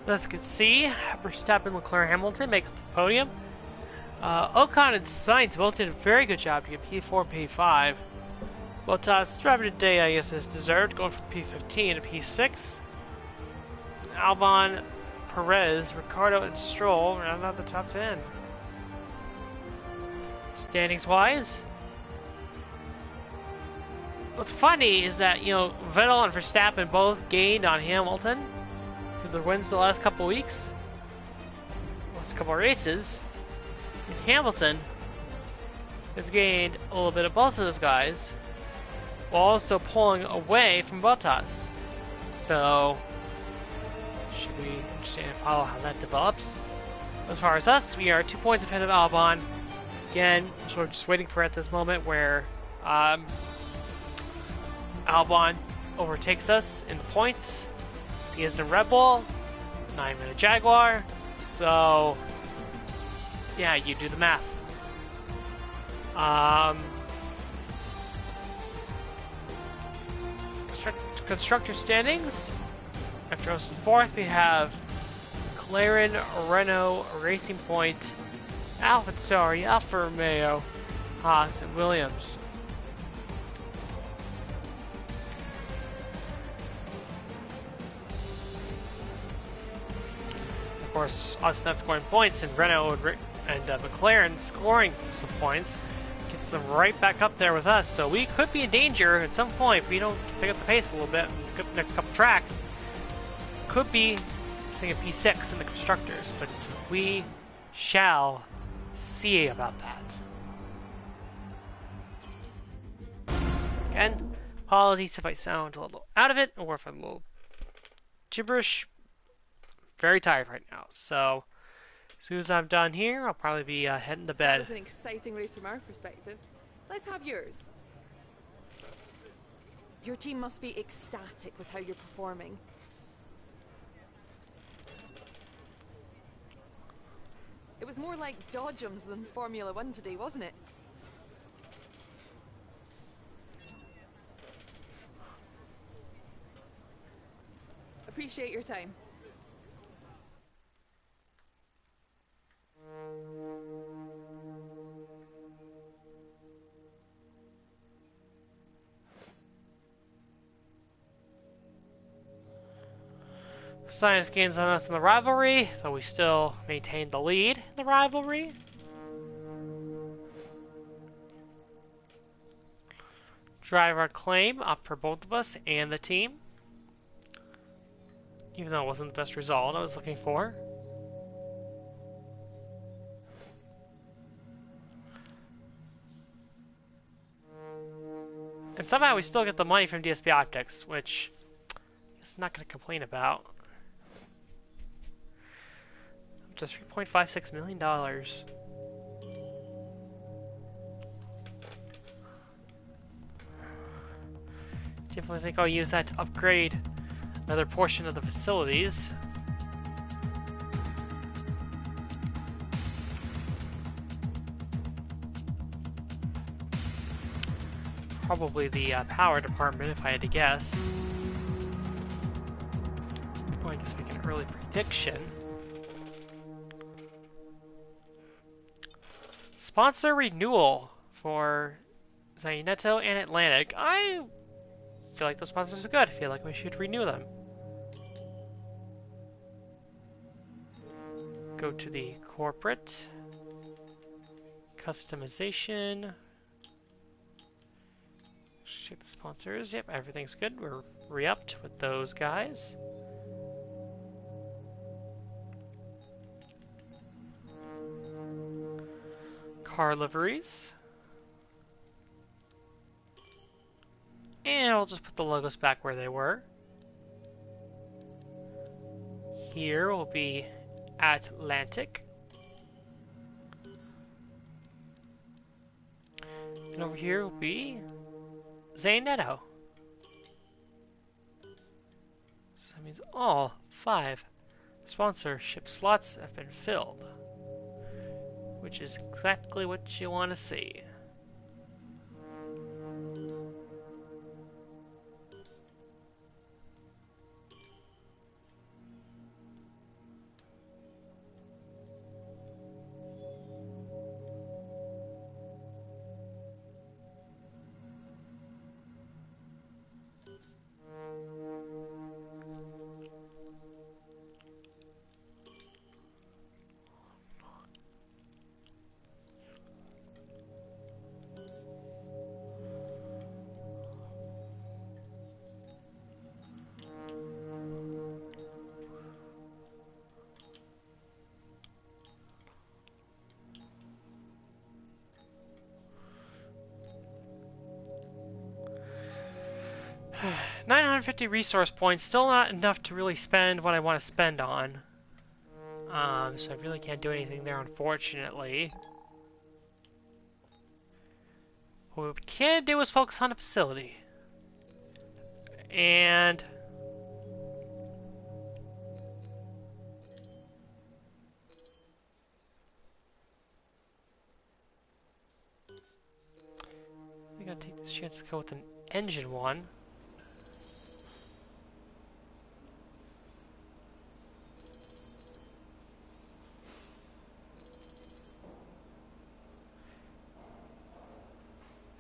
As you can see, Verstappen, Leclerc, Hamilton make up the podium. Ocon and Sainz both did a very good job to get P4 and P5. Bottas, driver today, I guess, is deserved, going from P15 to P6. Albon, Perez, Ricciardo, and Stroll round out the top 10. Standings-wise, what's funny is that, Vettel and Verstappen both gained on Hamilton for their wins the last couple weeks, last couple of races. And Hamilton has gained a little bit of both of those guys, while also pulling away from Bottas. So, should be interesting to follow how that develops. As far as us, we are 2 points ahead of Albon. Again, so we're just waiting for at this moment where Albon overtakes us in the points. He is in Red Bull, not even a Jaguar. So, yeah, you do the math. Constructor standings. After us in fourth, we have McLaren, Renault, Racing Point, AlphaTauri, Alfa Romeo, Haas, and Williams. Of course, us not scoring points, and Renault and McLaren scoring some points gets them right back up there with us. So we could be in danger at some point if we don't pick up the pace a little bit in the next couple tracks. Could be seeing a P6 in the constructors, but we shall see about that. Again, apologies if I sound a little out of it or if I'm a little gibberish. Very tired right now, so as soon as I'm done here, I'll probably be heading to bed. That was an exciting race from our perspective. Let's have yours. Your team must be ecstatic with how you're performing. It was more like Dodgems than Formula One today, wasn't it? Appreciate your time. Science gains on us in the rivalry, though we still maintain the lead in the rivalry. Driver claim up for both of us and the team, even though it wasn't the best result I was looking for. And somehow we still get the money from DSP Optics, which I'm not going to complain about. Just $3.56 million. Definitely think I'll use that to upgrade another portion of the facilities. Probably the power department, if I had to guess. Well, I guess make an early prediction. Sponsor renewal for Zaneto and Atlantic. I feel like those sponsors are good. I feel like we should renew them. Go to the corporate customization. Check the sponsors. Yep, everything's good. We're re-upped with those guys. Car liveries. And we'll just put the logos back where they were. Here will be Atlantic. And over here will be Zaneto. So that means all 5 sponsorship slots have been filled, which is exactly what you want to see. 950 resource points, still not enough to really spend what I want to spend on. So I really can't do anything there, unfortunately. What we can do is focus on a facility. And we gotta take this chance to go with an engine one.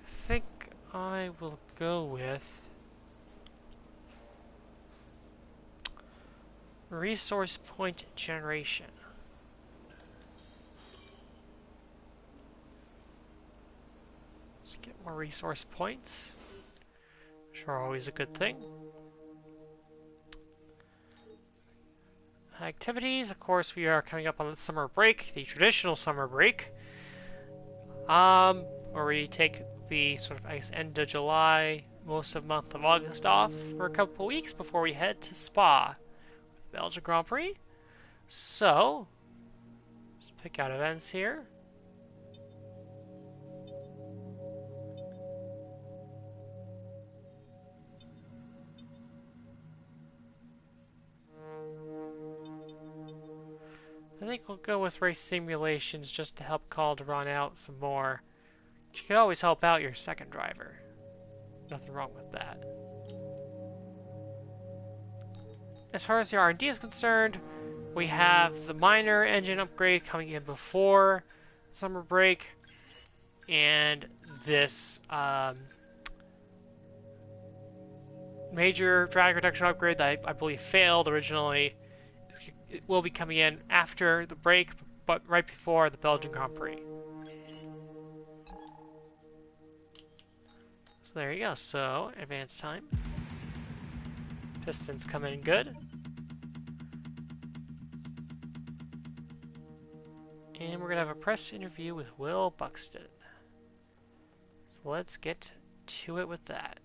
I think I will go with resource point generation. Let's get more resource points, which are always a good thing. Activities, of course, we are coming up on the summer break, the traditional summer break, where we take the sort of, I guess, end of July, most of the month of August off for a couple of weeks before we head to Spa, Belgian Grand Prix. So, let's pick out events here. I think we'll go with race simulations just to help Calderon out some more. You can always help out your second driver. Nothing wrong with that. As far as the R&D is concerned, we have the minor engine upgrade coming in before summer break, and this major drag reduction upgrade that I believe failed originally. It will be coming in after the break, but right before the Belgian Grand Prix. So there you go. So, advance time. Pistons come in good. And we're going to have a press interview with Will Buxton. So let's get to it with that.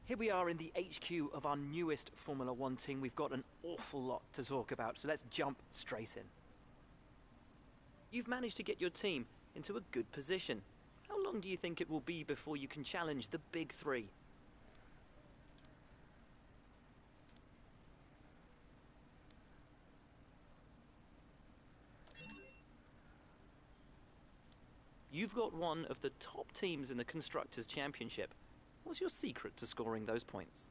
Here we are in the HQ of our newest Formula One team. We've got an awful lot to talk about, so let's jump straight in. You've managed to get your team into a good position. How long do you think it will be before you can challenge the big three? You've got one of the top teams in the Constructors' Championship. What's your secret to scoring those points?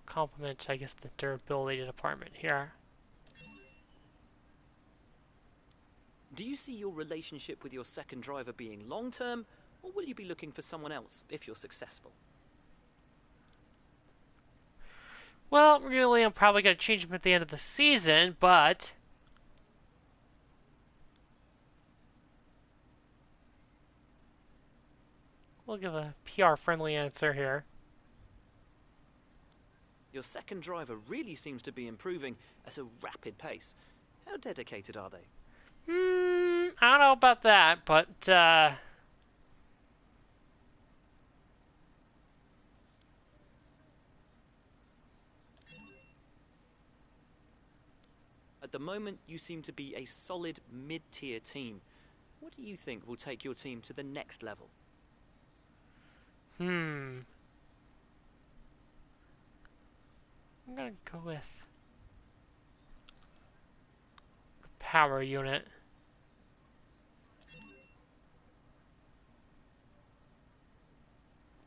Compliment, I guess, the durability department here. Do you see your relationship with your second driver being long-term, or will you be looking for someone else if you're successful? Well, really, I'm probably going to change him at the end of the season, but we'll give a PR-friendly answer here. Your second driver really seems to be improving at a rapid pace. How dedicated are they? I don't know about that, but At the moment, you seem to be a solid mid-tier team. What do you think will take your team to the next level? I'm going to go with the power unit.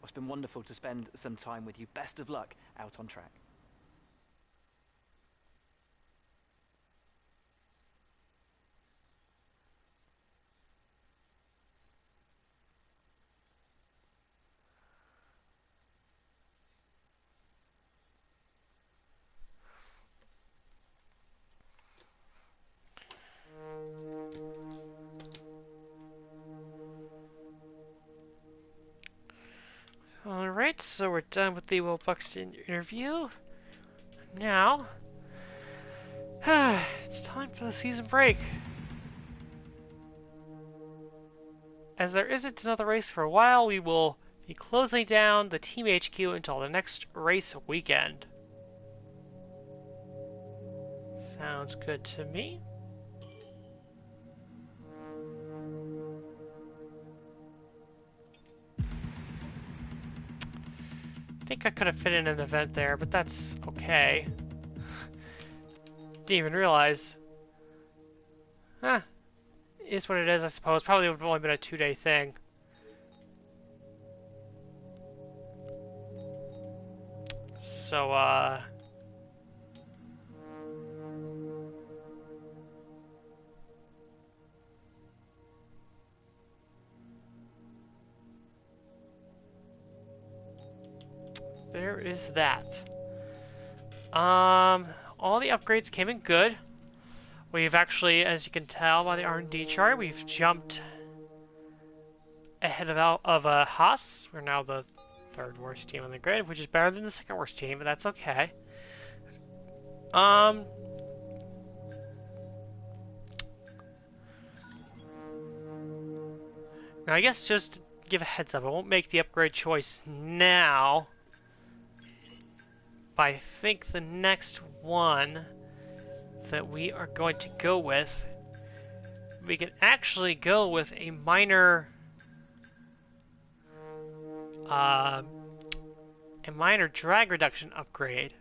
It's been wonderful to spend some time with you. Best of luck out on track. Alright, so we're done with the Will Buxton interview. Now, it's time for the season break. As there isn't another race for a while, we will be closing down the Team HQ until the next race weekend. Sounds good to me. I think I could have fit in an event there, but that's okay. Didn't even realize. Huh. Is what it is, I suppose. Probably would have only been a 2-day thing. So, there is that. All the upgrades came in good. We've actually, as you can tell by the R&D chart, we've jumped ahead of Haas. We're now the third worst team on the grid, which is better than the second worst team, but that's okay. Now I guess just to give a heads up, I won't make the upgrade choice now. But I think the next one that we are going to go with, we can actually go with a minor drag reduction upgrade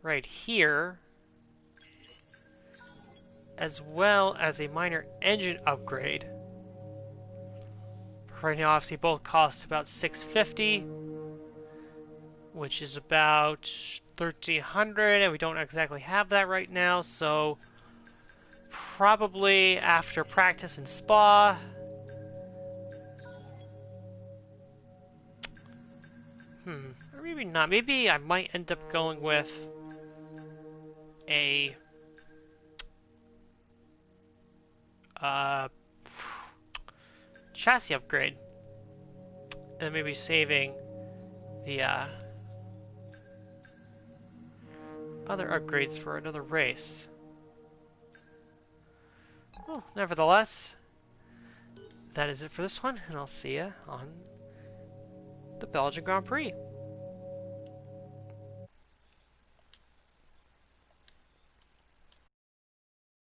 right here, as well as a minor engine upgrade. Right now, obviously, both cost about $650, which is about $1,300, and we don't exactly have that right now, so probably after practice in Spa. Or maybe not. Maybe I might end up going with a chassis upgrade, and maybe saving the other upgrades for another race. Well, nevertheless, that is it for this one, and I'll see you on the Belgian Grand Prix.